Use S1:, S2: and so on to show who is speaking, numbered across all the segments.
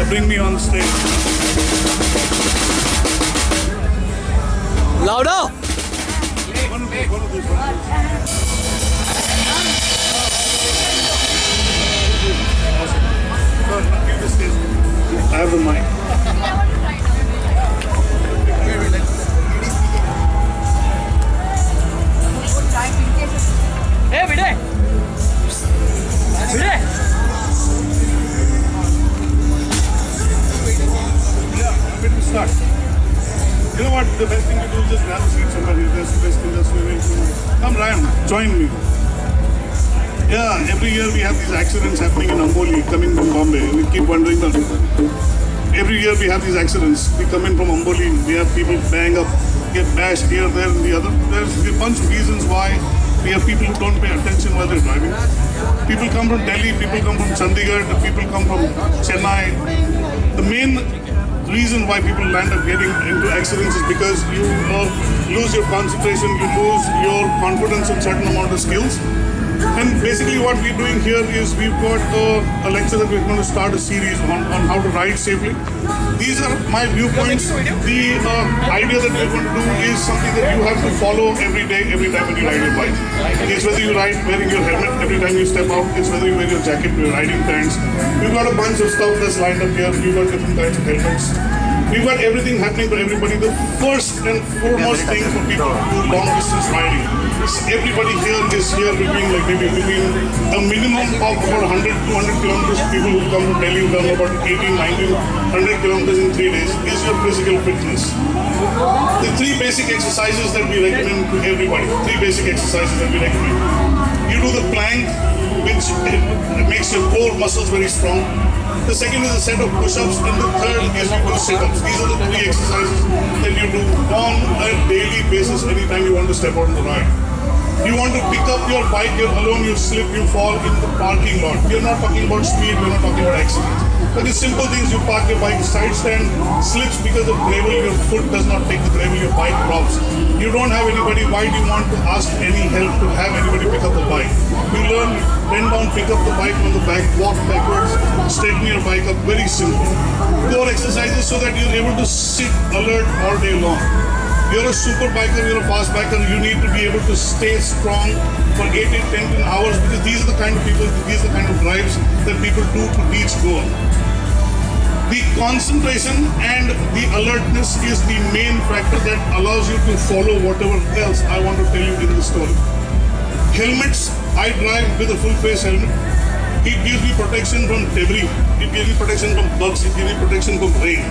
S1: Bring me on stage.
S2: Louder!
S1: I have the mic.
S2: Hey, Vijay! Vijay!
S1: Yeah, when we start. You know what? The best thing to do is just grab a seat somewhere. That's the best thing. That's the way to. Come, Ryan, join me. Yeah, every year we have these accidents happening in Amboli, coming from Bombay. We keep wondering that. Every year we have these accidents. We come in from Amboli, we have people bang up, get bashed here, there, and the other. There's a bunch of reasons why we have people who don't pay attention while they're driving. People come from Delhi, people come from Chandigarh, people come from Chennai. The main reason why people land up getting into accidents is because you lose your concentration, you lose your confidence in certain amount of skills. And basically what we're doing here is we've got a lecture that we're going to start a series on how to ride safely. These are my viewpoints. The idea that we're going to do is something that you have to follow every day, every time when you ride your bike. It's whether you ride wearing your helmet every time you step out. It's whether you wear your jacket, your riding pants. We've got a bunch of stuff that's lined up here. We've got different kinds of helmets. We've got everything happening for everybody. The first and foremost thing for people who do long distance riding is everybody here is here between a minimum of about 100, 200 kilometers. People who come from Delhi who come about 18, 19, 100 kilometers in 3 days is your physical fitness. The 3 basic exercises that we recommend to everybody. 3 basic exercises that we recommend. You do the plank, which makes your core muscles very strong. The second is a set of push-ups, and the third is you do sit-ups. These are the 3 exercises that you do on a daily basis anytime you want to step out on the ride. You want to pick up your bike, you're alone, you slip, you fall in the parking lot. We're not talking about speed, we're not talking about accidents. But the simple things, you park your bike, side stand slips because of gravel, your foot does not take the gravel, your bike drops. You don't have anybody, why do you want to ask any help to have anybody pick up the bike? You learn, bend down, pick up the bike on the back, walk backwards, straighten your bike up, very simple. Core exercises so that you're able to sit alert all day long. You're a super biker, you're a fast biker, you need to be able to stay strong for 8, 10 hours because these are the kind of people, these are the kind of drives that people do to reach goal. The concentration and the alertness is the main factor that allows you to follow whatever else I want to tell you in the story. Helmets, I drive with a full face helmet. It gives me protection from debris, it gives me protection from bugs, it gives me protection from rain.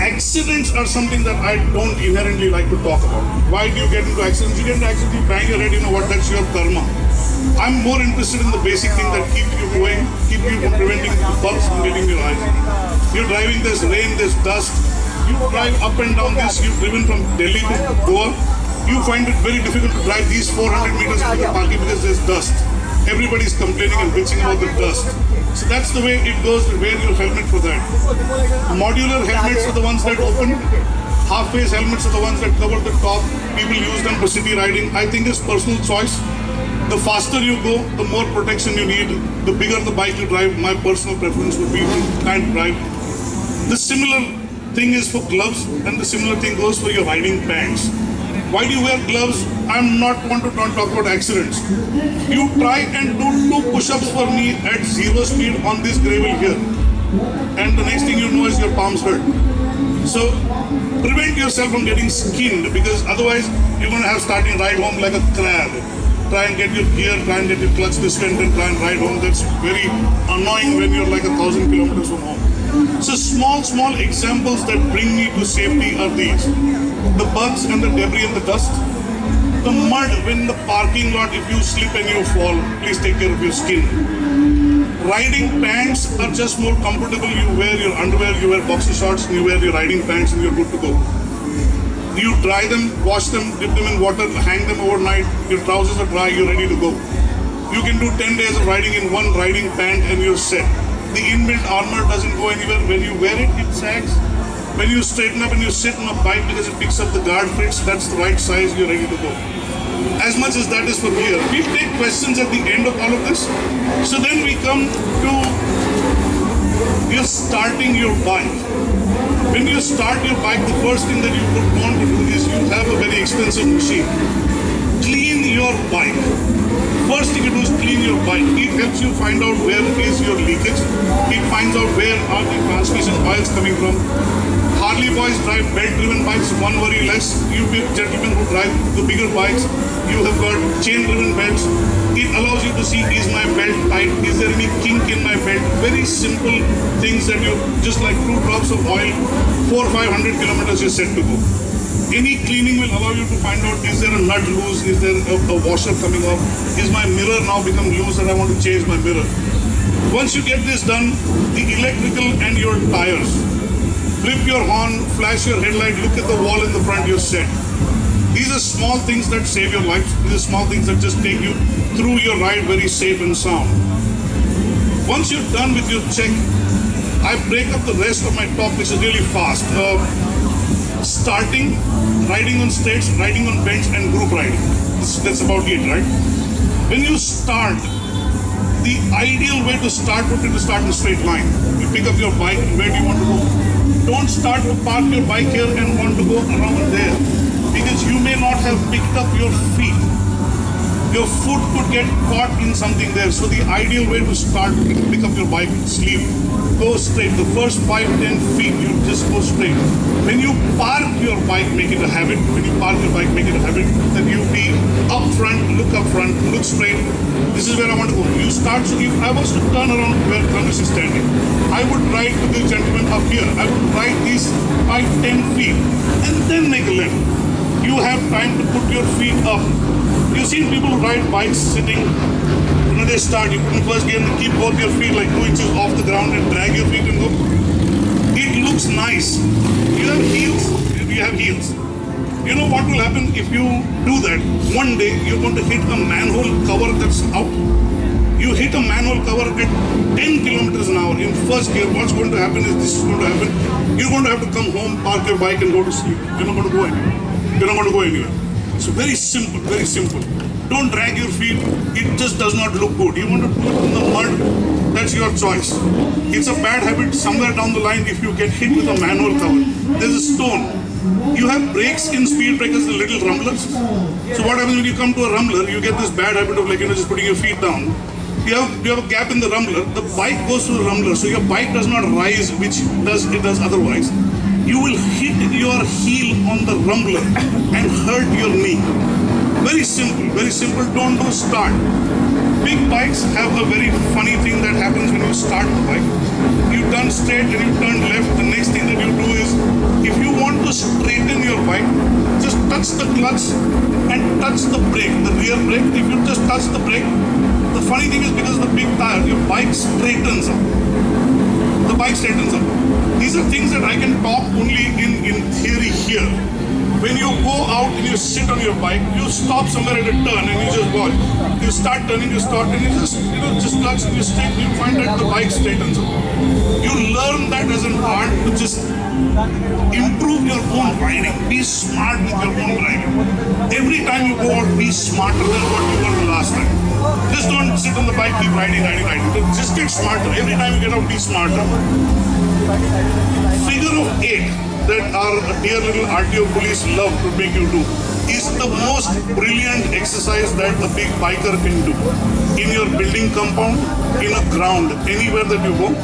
S1: Accidents are something that I don't inherently like to talk about. Why do you get into accidents? You get into accidents, you bang your head, you know what, that's your karma. I'm more interested in the basic thing that keep you going, keep you from preventing bugs from getting your eyes. You're driving, there's rain, there's dust. You drive up and down this, you've driven from Delhi to Goa. You find it very difficult to drive these 400 meters into the parking because there's dust. Everybody's complaining and bitching about the dust. So that's the way it goes, wear your helmet for that. Modular helmets are the ones that open. Half-face helmets are the ones that cover the top. People use them for city riding. I think it's personal choice. The faster you go, the more protection you need. The bigger the bike you drive, my personal preference would be to can't drive. The similar thing is for gloves, and the similar thing goes for your riding pants. Why do you wear gloves? I'm not want to talk about accidents. You try and do 2 push-ups for me at 0 speed on this gravel here. And the next thing you know is your palms hurt. So prevent yourself from getting skinned because otherwise you're going to have starting ride home like a crab. Try and get your gear, try and get your clutch distant and try and ride home. That's very annoying when you're like 1,000 kilometers from home. So small examples that bring me to safety are these. The bugs and the debris and the dust. The mud in the parking lot, if you slip and you fall, please take care of your skin. Riding pants are just more comfortable. You wear your underwear, you wear boxer shorts, you wear your riding pants and you're good to go. You dry them, wash them, dip them in water, hang them overnight. Your trousers are dry, you're ready to go. You can do 10 days of riding in one riding pant and you're set. The inbuilt armor doesn't go anywhere. When you wear it, it sags. When you straighten up and you sit on a bike because it picks up the guard fits, that's the right size, you're ready to go. As much as that is for gear. We'll take questions at the end of all of this. So then we come to you're starting your bike. When you start your bike, the first thing that you would want to do is you have a very expensive machine. Clean your bike. First thing you do is clean your bike. It helps you find out where is your leakage. It finds out where are the transmission oils coming from. Harley boys drive belt-driven bikes, one worry less. You gentlemen who drive the bigger bikes, you have got chain-driven belts. It allows you to see, is my belt tight? Is there any kink in my belt? Very simple things that you, just like 2 drops of oil, 400-500 kilometers you're set to go. Any cleaning will allow you to find out, is there a nut loose? Is there a washer coming off? Is my mirror now become loose and I want to change my mirror? Once you get this done, the electrical and your tires. Flip your horn, flash your headlight, look at the wall in the front, you're set. These are small things that save your life. These are small things that just take you through your ride very safe and sound. Once you're done with your check, I break up the rest of my talk, which is really fast. Starting, riding on straights, riding on bends, and group riding. That's about it, right? When you start, the ideal way to start would be to start in a straight line. You pick up your bike, and where do you want to go? Don't start to park your bike here and want to go around there, because you may not have picked up your feet. Your foot could get caught in something there. So the ideal way to start would be to pick up your bike, sleep, go straight. The first 5-10 feet, you just go straight. When you park your bike, make it a habit. When you park your bike, make it a habit that you be up front, look straight. This is where I want to go. You start, so if I was to turn around where Ramesh is standing, I would ride with this gentleman up here. I would ride these 5-10 feet and then make a left. You have time to put your feet up. You've seen people who ride bikes sitting, they start, you put in first gear and keep both your feet like 2 inches off the ground and drag your feet and go. It looks nice. You have heels. You know what will happen if you do that? One day you're going to hit a manhole cover that's out. You hit a manhole cover at 10 kilometers an hour in first gear. What's going to happen is this is going to happen. You're going to have to come home, park your bike and go to sleep. You're not going to go anywhere. You're not going to go anywhere. So very simple, very simple. Don't drag your feet. It just does not look good. You want to do it in the mud, that's your choice. It's a bad habit somewhere down the line if you get hit with a manhole cover. There's a stone. You have brakes in speed breakers, the little rumblers. So what happens when you come to a rumbler, you get this bad habit of just putting your feet down. You have a gap in the rumbler. The bike goes through the rumbler, so your bike does not rise, which it does otherwise. You will hit your heel on the rumbler and hurt your knee. Very simple, don't do start. Big bikes have a very funny thing that happens when you start the bike. You turn straight and you turn left. The next thing that you do is, if you want to straighten your bike, just touch the clutch and touch the brake, the rear brake. If you just touch the brake, the funny thing is because of the big tire, your bike straightens up. The bike straightens up. These are things that I can talk only in theory here. When you go out and you sit on your bike, you stop somewhere at a turn and you just watch. You start turning, you start, and you just clutch and you straighten. You find that the bike straightens up. You learn that as an art to just improve your own riding. Be smart with your own riding. Every time you go out, be smarter than what you were the last time. Just don't sit on the bike, keep riding. Just get smarter. Every time you get out, be smarter. Figure of 8 that our dear little RTO police love to make you do is the most brilliant exercise that a big biker can do. In your building compound, in a ground, anywhere that you go,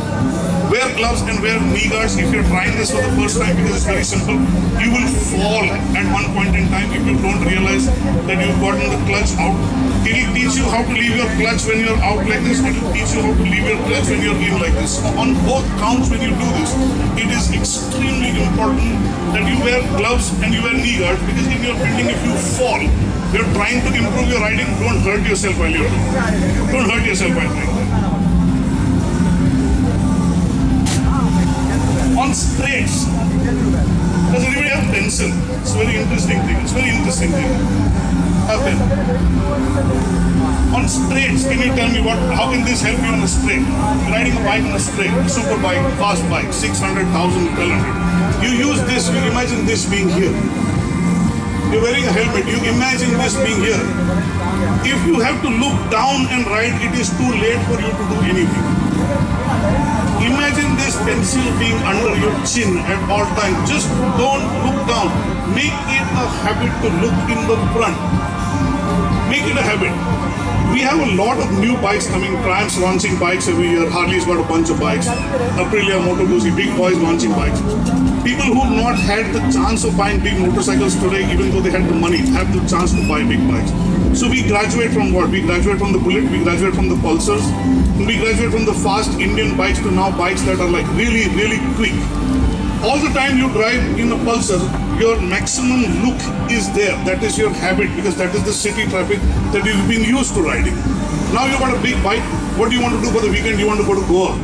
S1: wear gloves and wear knee guards if you're trying this for the first time, because it's very simple. You will fall at one point in time if you don't realize that you've gotten the clutch out. It will teach you how to leave your clutch when you're out like this. It will teach you how to leave your clutch when you're in like this. On both counts, when you do this, it is extremely important that you wear gloves and you wear knee guards, because in your building, if you fall, you're trying to improve your riding, don't hurt yourself while you're doing it. Don't hurt yourself while doing that. On straights, does anybody have pencil? It's a very interesting thing. Okay. On straights, can you tell me how can this help you on a straight? Riding a bike on a straight, super bike, fast bike, 600,000, 1,200. You use this, you imagine this being here. You're wearing a helmet, you imagine this being here. If you have to look down and ride, it is too late for you to do anything. Imagine this pencil being under your chin at all times. Just don't look down. Make it a habit to look in the front. Make it a habit. We have a lot of new bikes coming. Triumph's launching bikes every year. Harley's got a bunch of bikes. Aprilia, Moto Guzzi, big boys launching bikes. People who have not had the chance of buying big motorcycles today, even though they had the money, have the chance to buy big bikes. So we graduate from what? We graduate from the Bullet, we graduate from the Pulsars, and we graduate from the fast Indian bikes to now bikes that are like really, really quick. All the time you drive in a Pulsar, your maximum look is there. That is your habit because that is the city traffic that you've been used to riding. Now you've got a big bike. What do you want to do for the weekend? You want to go to Goa.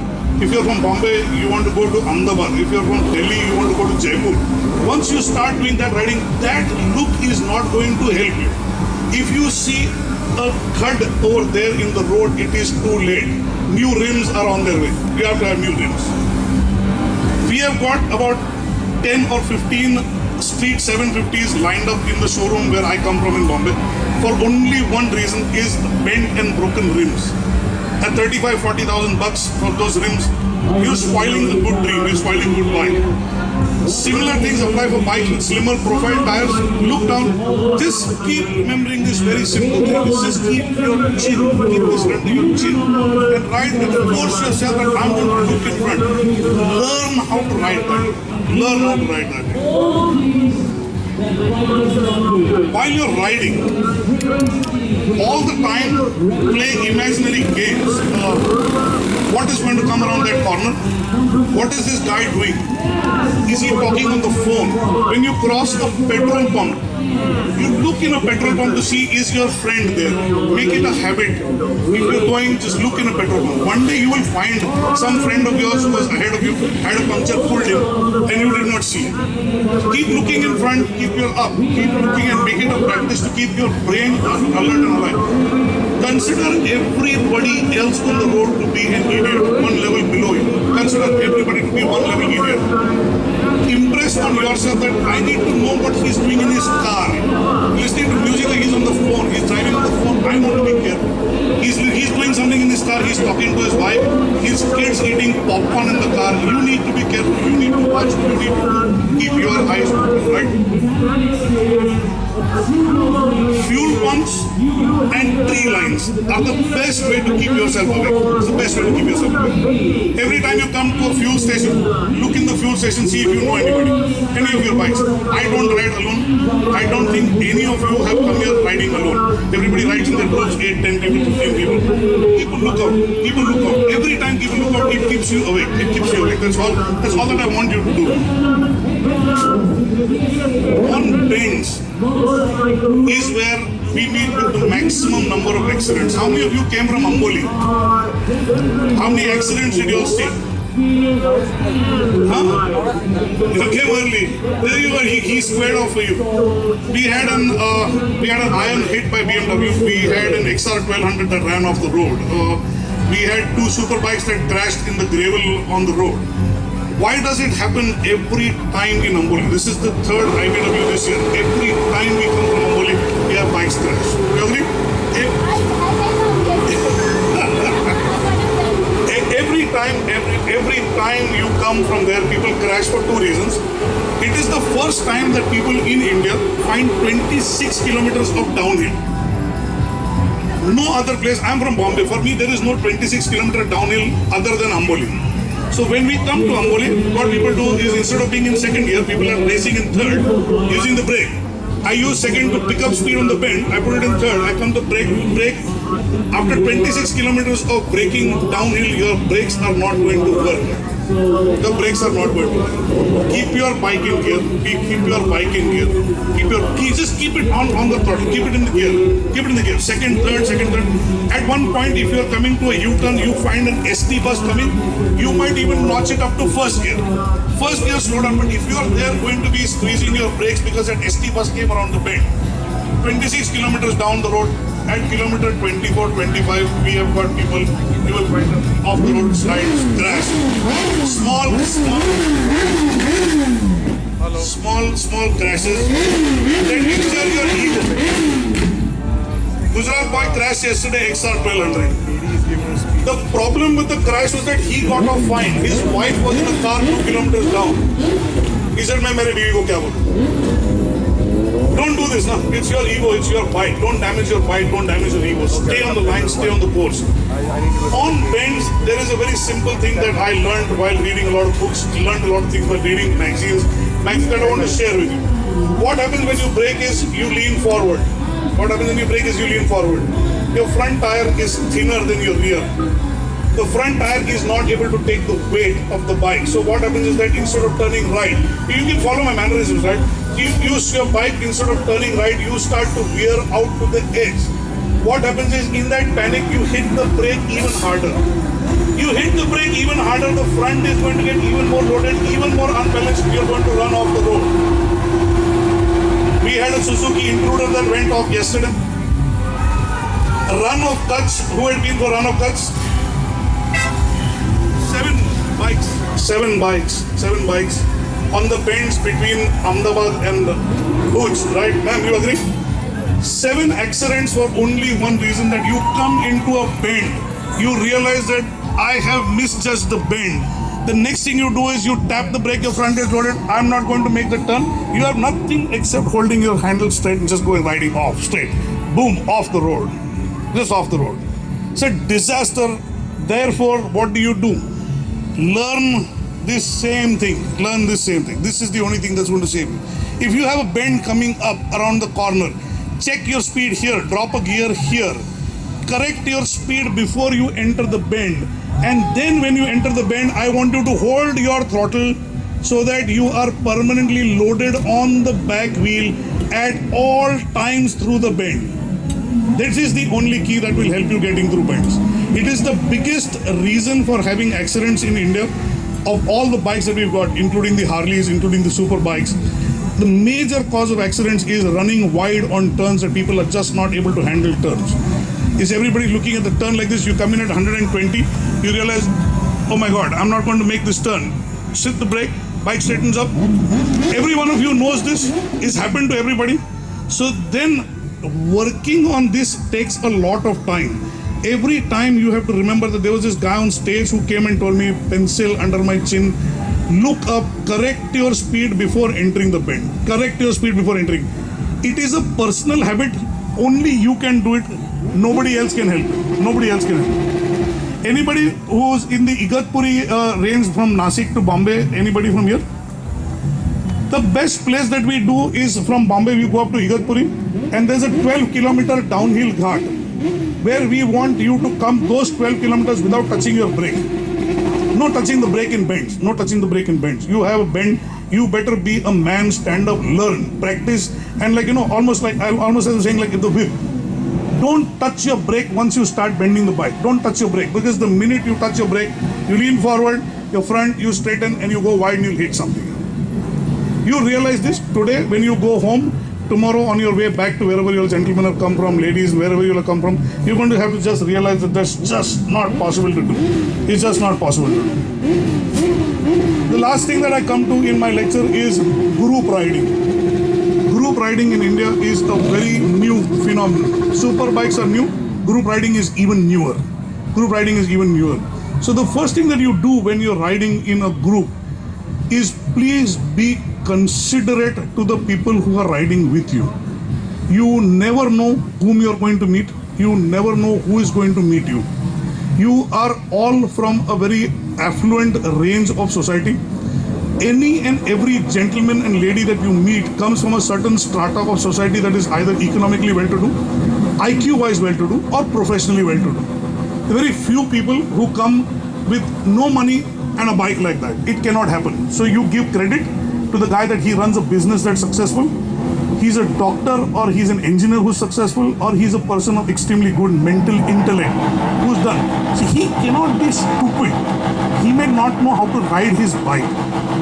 S1: If you're from Bombay, you want to go to Ahmedabad. If you're from Delhi, you want to go to Jaipur. Once you start doing that riding, that look is not going to help you. If you see a khud over there in the road, it is too late. New rims are on their way. You have to have new rims. We have got about 10 or 15 street 750s lined up in the showroom where I come from in Bombay for only one reason is bent and broken rims. At 35-40,000 bucks for those rims, you're spoiling a good dream, you're spoiling a good bike. Similar things apply for bikes with slimmer profile tires. Look down. Just keep remembering this very simple thing. Just keep your chin. Keep this under your chin. And ride and force yourself that I'm going to look in front. Learn how to ride that. Learn how to ride that. While you're riding, all the time play imaginary games. What is going to come around that corner? What is this guy doing? Is he talking on the phone? When you cross a petrol pump, you look in a petrol pump to see is your friend there. Make it a habit. If you're going, just look in a petrol pump. One day you will find some friend of yours who was ahead of you, had a puncture, pulled him, and you did not see him. Keep looking in front, keep your up, keep looking and make it a practice to keep your brain alert and alive. Consider everybody else on the road to be an idiot, one level below you. Consider everybody to be one level idiot. Impress on yourself that I need to know what he's doing in his car. Listening to music, like he's on the phone, he's driving on the phone, I want to be careful. He's doing something in his car, he's talking to his wife, his kids eating popcorn in the car. You need to be careful, you need to watch, you need to keep your eyes open, right? Fuel pumps and tree lines are the best way to keep yourself awake. It's the best way to keep yourself awake. Every time you come to a fuel station, look in the fuel station, see if you know anybody. Any of your bikes. I don't ride alone. I don't think any of you have come here riding alone. Everybody rides in their groups, 8, 10 people, 15 people. People look out. People look out. Every time people look out, it keeps you awake. It keeps you awake. That's all that I want you to do. On bends is where we meet with the maximum number of accidents. How many of you came from Amboli? How many accidents did you all see? Huh? You came early. There you are. He squared off for you. We had an iron hit by BMW. We had an XR 1200 that ran off the road. We had 2 super bikes that crashed in the gravel on the road. Why does it happen every time in Amboli? This is the 3rd IBW this year. Every time we come from Amboli, we have bikes crash. You agree? Every time you come from there, people crash for 2 reasons. It is the first time that people in India find 26 kilometers of downhill. No other place. I'm from Bombay. For me, there is no 26 kilometer downhill other than Amboli. So when we come to Amboli, what people do is instead of being in 2nd gear, people are racing in 3rd using the brake. I use 2nd to pick up speed on the bend. I put it in 3rd. I come to brake. After 26 kilometers of braking downhill, your brakes are not going to work. The brakes are not going to work. Keep your bike in gear. Keep your bike in gear. Just keep it on the throttle. Keep it in the gear. Keep it in the gear. 2nd, 3rd. At one point, if you are coming to a U-turn, you find an ST bus coming. You might even notch it up to 1st gear. 1st gear, slow down. But if you are there going to be squeezing your brakes because that ST bus came around the bend, 26 kilometers down the road, at kilometer 24, 25, we have got people, you will find them off the road slides, crash. Small crashes that injure your ego. Gujarat boy crashed yesterday, XR 1200. The problem with the crash was that he got off fine. His wife was in a car 2 kilometers down. He said, "मैं मेरे बीवी को क्या बोलूं?" Don't do this, now. It's your ego, it's your bike. Don't damage your bike, don't damage your ego. Stay on the line, stay on the course. On bends, there is a very simple thing that I learned while reading a lot of books, learned a lot of things by reading magazines that I want to share with you. What happens when you brake is you lean forward. What happens when you brake is you lean forward. Your front tire is thinner than your rear. The front tire is not able to take the weight of the bike. So what happens is that instead of turning right, you can follow my mannerisms, right? You use your bike, instead of turning right, you start to veer out to the edge. What happens is, in that panic, you hit the brake even harder. You hit the brake even harder, the front is going to get even more loaded, even more unbalanced, you're going to run off the road. We had a Suzuki Intruder that went off yesterday. Run of Kutch, who had been for Run of Kutch? 7 bikes on the bends between Ahmedabad and Bhuj, right? Ma'am, you agree? 7 accidents for only one reason, that you come into a bend, you realize that I have misjudged the bend. The next thing you do is you tap the brake, your front is loaded, I'm not going to make the turn. You have nothing except holding your handle straight and just going riding off straight. Boom, off the road. Just off the road. It's a disaster. Therefore, what do? Learn this same thing. Learn this same thing. This is the only thing that's going to save you. If you have a bend coming up around the corner, check your speed here, drop a gear here, correct your speed before you enter the bend, and then when you enter the bend, I want you to hold your throttle so that you are permanently loaded on the back wheel at all times through the bend. This is the only key that will help you getting through bends. It is the biggest reason for having accidents in India. Of all the bikes that we've got, including the Harleys, including the super bikes, the major cause of accidents is running wide on turns that people are just not able to handle turns. Is everybody looking at the turn like this? You come in at 120, you realize, oh my God, I'm not going to make this turn. Hit the brake, bike straightens up. Every one of you knows this. It's happened to everybody. So then working on this takes a lot of time. Every time you have to remember that there was this guy on stage who came and told me, pencil under my chin, look up, correct your speed before entering the bend. Correct your speed before entering. It is a personal habit. Only you can do it. Nobody else can help you. Nobody else can help you. Anybody who's in the Igatpuri range from Nasik to Bombay? Anybody from here? The best place that we do is from Bombay, we go up to Igatpuri, and there's a 12-kilometer downhill ghat, where we want you to come those 12 kilometers without touching your brake. No touching the brake in bends. No touching the brake in bends. You have a bend, you better be a man, stand up, learn, practice, and almost as I'm saying, like the whip. Don't touch your brake once you start bending the bike. Don't touch your brake, because the minute you touch your brake, you lean forward, your front, you straighten, and you go wide and you'll hit something. You realize this today when you go home. Tomorrow on your way back to wherever your gentlemen have come from, ladies, wherever you'll have come from, you're going to have to just realize that that's just not possible to do. It's just not possible to do. The last thing that I come to in my lecture is group riding. Group riding in India is a very new phenomenon. Super bikes are new. Group riding is even newer. Group riding is even newer. So the first thing that you do when you're riding in a group is please be considerate to the people who are riding with you. You never know whom you're going to meet. You never know who is going to meet you. You are all from a very affluent range of society. Any and every gentleman and lady that you meet comes from a certain strata of society that is either economically well-to-do, IQ-wise well-to-do, or professionally well-to-do. There are very few people who come with no money and a bike like that. It cannot happen. So you give credit to the guy that he runs a business that's successful. He's a doctor, or he's an engineer who's successful, or he's a person of extremely good mental intellect who's done. See, he cannot be stupid. He may not know how to ride his bike.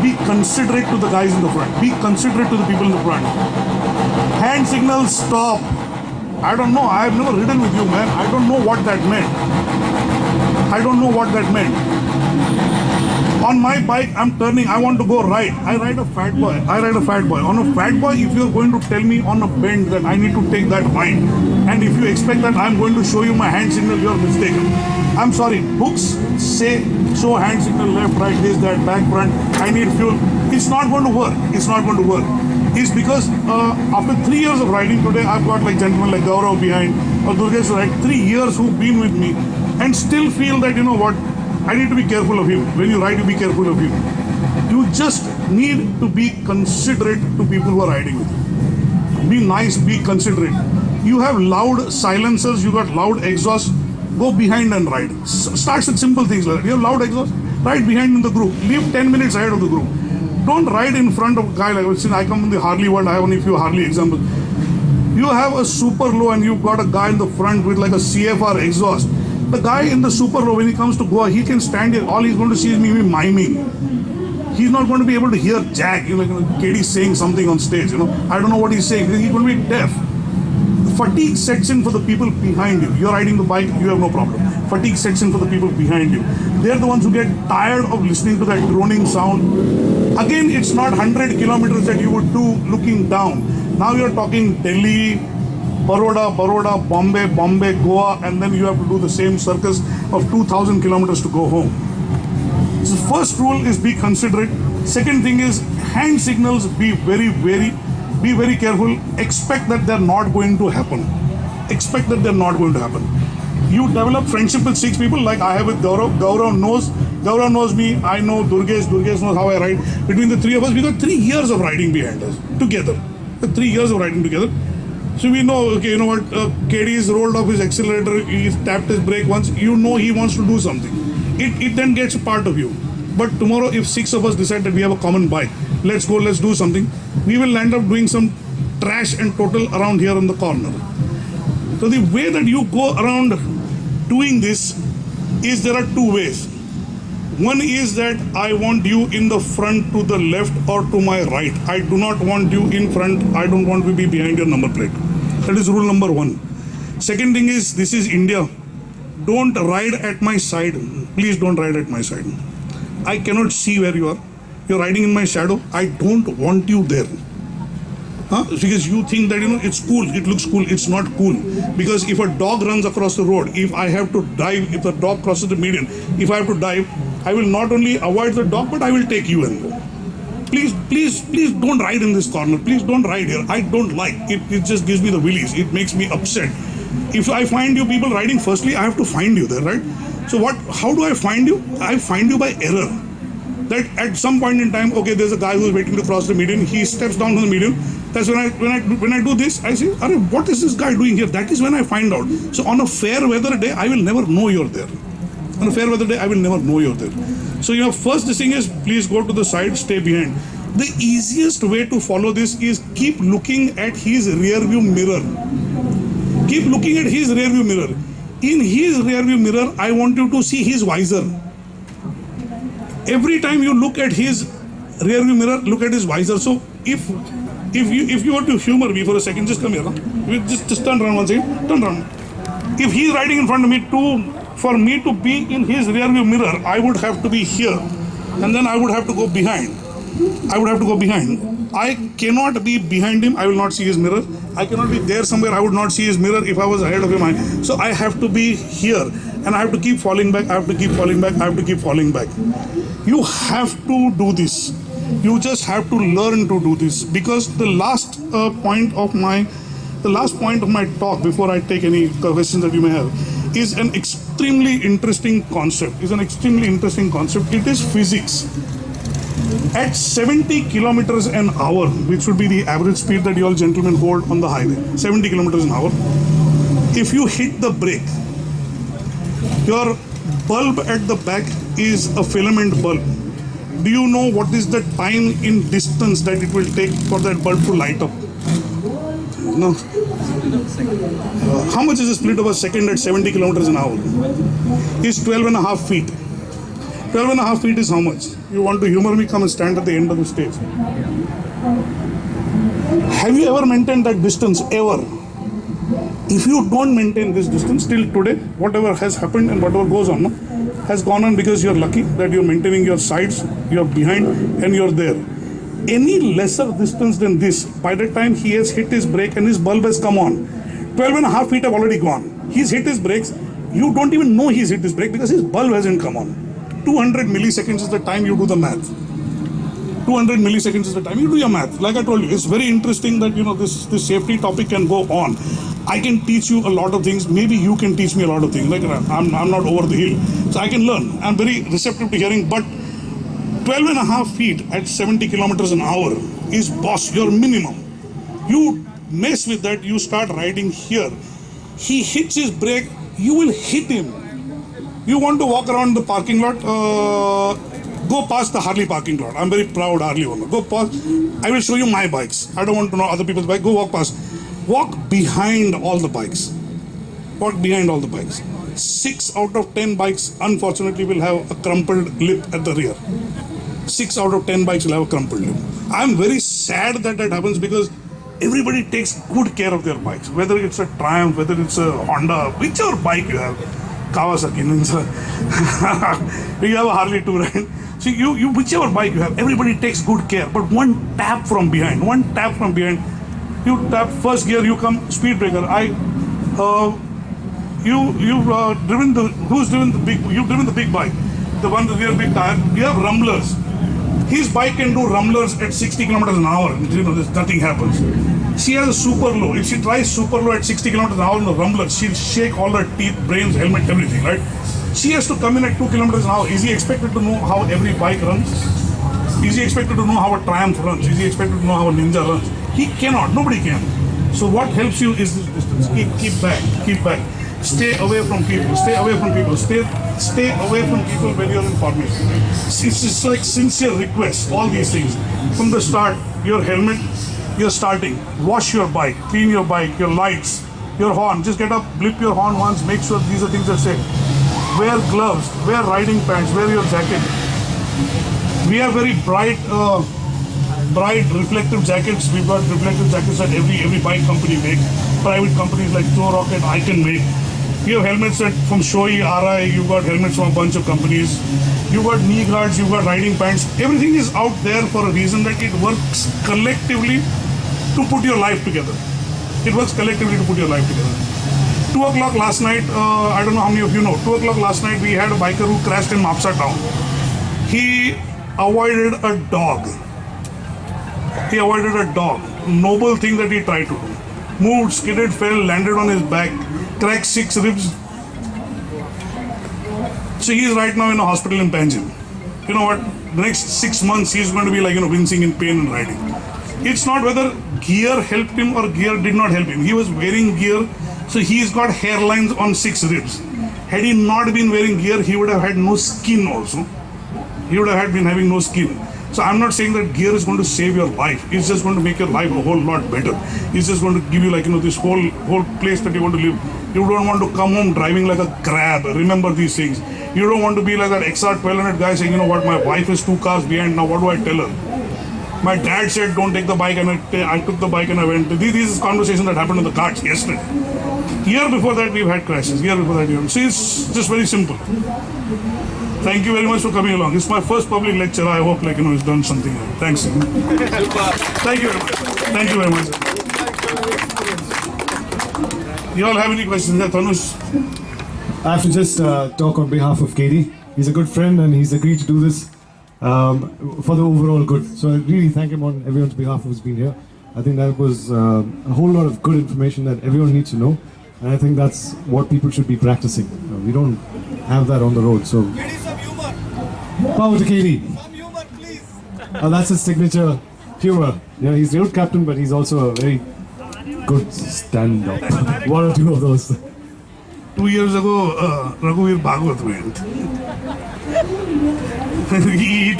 S1: Be considerate to the guys in the front. Be considerate to the people in the front. Hand signals, stop. I don't know. I have never ridden with you, man. I don't know what that meant. I don't know what that meant. On my bike, I'm turning. I want to go right. I ride a fat boy. On a fat boy, if you're going to tell me on a bend that I need to take that right, and if you expect that I'm going to show you my hand signal, you're mistaken. I'm sorry. Books say show hand signal left, right, this, that, back, front. I need fuel. It's not going to work. It's not going to work. It's because after 3 years of riding today, I've got like gentlemen like Gaurav behind or Durgesh, right? 3 years who've been with me and still feel that, you know what, I need to be careful of him. When you ride, you be careful of him. You just need to be considerate to people who are riding with you. Be nice, be considerate. You have loud silencers, you got loud exhaust, go behind and ride. Start with simple things like that. You have loud exhaust, ride behind in the group. Leave 10 minutes ahead of the group. Don't ride in front of a guy like, since I come in the Harley world, I have only a few Harley examples. You have a super low and you've got a guy in the front with like a CFR exhaust. The guy in the super low, when he comes to Goa, he can stand here. All he's going to see is me miming. He's not going to be able to hear Jack, KD saying something on stage, I don't know what he's saying. He's going to be deaf. Fatigue sets in for the people behind you. You're riding the bike, you have no problem. Fatigue sets in for the people behind you. They're the ones who get tired of listening to that droning sound. Again, it's not 100 kilometers that you would do looking down. Now you're talking Delhi, Baroda, Bombay, Goa, and then you have to do the same circus of 2,000 kilometers to go home. So first rule is be considerate. Second thing is hand signals, be very careful. Expect that they're not going to happen. You develop friendship with 6 people like I have with Gaurav. Gaurav knows me. I know Durgesh. Durgesh knows how I ride. Between the 3 of us, we got 3 years of riding behind us together. 3 years of riding together. So we know, okay, you know what, KD's rolled off his accelerator, he's tapped his brake once, you know he wants to do something. It then gets a part of you. But tomorrow, if 6 of us decide that we have a common bike, let's go, let's do something, we will end up doing some trash and total around here in the corner. So the way that you go around doing this is there are 2 ways. One is that I want you in the front to the left or to my right. I do not want you in front. I don't want to be behind your number plate. That is rule number 1. Second thing is, this is India. Don't ride at my side. Please don't ride at my side. I cannot see where you are. You're riding in my shadow. I don't want you there. Because you think that, it's cool, it looks cool. It's not cool. Because if a dog runs across the road, if I have to dive, if the dog crosses the median, if I have to dive, I will not only avoid the dog, but I will take you and go. Please don't ride in this corner. Please don't ride here. I don't like it. It just gives me the willies. It makes me upset. If I find you people riding, firstly, I have to find you there, right? So how do I find you? I find you by error. That at some point in time, okay, there's a guy who's waiting to cross the median. He steps down from the median. That's when I do this, I say, what is this guy doing here? That is when I find out. So on a fair weather day, I will never know you're there. On a fair weather day, I will never know you're there. So first the thing is, please go to the side, stay behind. The easiest way to follow this is keep looking at his rear view mirror. Keep looking at his rear view mirror. In his rear view mirror, I want you to see his visor. Every time you look at his rear view mirror, look at his visor. So if you were to humor me for a second, just come here. Just turn around one second. Turn around. If he's riding in front of me, for me to be in his rear view mirror, I would have to be here. And then I would have to go behind. I cannot be behind him. I will not see his mirror. I cannot be there somewhere. I would not see his mirror if I was ahead of him. So I have to be here. And I have to keep falling back. You have to do this. You just have to learn to do this, because the last point of my talk, before I take any questions that you may have, is an extremely interesting concept. It is physics. At 70 kilometers an hour, which would be the average speed that you all gentlemen hold on the highway, 70 kilometers an hour, if you hit the brake, your bulb at the back is a filament bulb. Do you know what is the time in distance that it will take for that bulb to light up? No. How much is the split of a second at 70 kilometers an hour? It's 12 and a half feet. 12 and a half feet is how much? You want to humor me? Come and stand at the end of the stage. Have you ever maintained that distance? Ever? If you don't maintain this distance till today, whatever has happened and whatever goes on, no, has gone on because you're lucky that you're maintaining your sides, you're behind, and you're there. Any lesser distance than this, by the time he has hit his brake and his bulb has come on, 12.5 feet have already gone. He's hit his brakes. You don't even know he's hit his brake because his bulb hasn't come on. 200 milliseconds is the time you do the math. 200 milliseconds is the time you do your math. Like I told you, it's very interesting that this safety topic can go on. I can teach you a lot of things. Maybe you can teach me a lot of things. Like I'm not over the hill, so I can learn. I'm very receptive to hearing. But 12.5 feet at 70 kilometers an hour is your minimum. You mess with that, you start riding here. He hits his brake, you will hit him. You want to walk around the parking lot, go past the Harley parking lot. I'm very proud Harley owner. Go past. I will show you my bikes. I don't want to know other people's bikes. Go walk past. Walk behind all the bikes. Walk behind all the bikes. 6 out of 10 bikes, unfortunately, will have a crumpled lip at the rear. 6 out of 10 bikes will have a crumpled lip. I'm very sad that happens because everybody takes good care of their bikes. Whether it's a Triumph, whether it's a Honda, whichever bike you have. Kawasaki, Ninja. You have a Harley too, right? See, you whichever bike you have, everybody takes good care. But one tap from behind, you tap first gear, you come speed breaker. You've driven the big bike, the one with the rear big tire. You have rumblers. His bike can do rumblers at 60 kilometers an hour. Nothing happens. She has a super low. If she tries super low at 60 kilometers an hour on the rumbler, she'll shake all her teeth, brains, helmet, everything, right? She has to come in at 2 kilometers an hour. Is he expected to know how every bike runs? Is he expected to know how a Triumph runs? Is he expected to know how a Ninja runs? He cannot. Nobody can. So what helps you is this distance. Keep back. Stay away from people. Stay away from people when you're in formation. It's like sincere requests, all these things. From the start, your helmet, you're starting. Wash your bike, clean your bike, your lights, your horn. Just get up, blip your horn once, make sure these are things that say. Wear gloves, wear riding pants, wear your jacket. We have very bright reflective jackets. We've got reflective jackets that every bike company makes. Private companies like Joe Rocket, I can make. You have helmets from Shoei, RI, you've got helmets from a bunch of companies. You've got knee guards, you've got riding pants. Everything is out there for a reason that it works collectively to put your life together. 2 o'clock last night, I don't know how many of you know, 2 o'clock last night we had a biker who crashed in Mapsa town. He avoided a dog. Noble thing that he tried to do. Moved, skidded, fell, landed on his back, cracked 6 ribs. So he is right now in a hospital in Panjim. You know what? The next 6 months he's going to be like, wincing in pain and riding. It's not whether gear helped him or gear did not help him. He was wearing gear, so he's got hairlines on 6 ribs. Had he not been wearing gear, he would have had no skin also. He would have been having no skin. So I'm not saying that gear is going to save your life. It's just going to make your life a whole lot better. It's just going to give you this whole place that you want to live. You don't want to come home driving like a crab. Remember these things. You don't want to be like that XR 1200 guy saying, my wife is 2 cars behind. Now what do I tell her? My dad said, don't take the bike, and I took the bike and I went. This is conversation that happened in the carts yesterday. Year before that, we've had crashes. See, it's just very simple. Thank you very much for coming along. It's my first public lecture. I hope, it's done something. Thanks. Thank you very much. You all have any questions? Tanush?
S2: I have to just talk on behalf of Katie. He's a good friend and he's agreed to do this for the overall good. So I really thank him on everyone's behalf who's been here. I think that was a whole lot of good information that everyone needs to know. And I think that's what people should be practicing. We don't have that on the road. So power to Katie.
S3: Some humor, please.
S2: That's his signature humor. He's the road captain, but he's also a very good stand-up. 1 or 2 of those.
S1: 2 years ago, Raghuveer Bhagwat went. He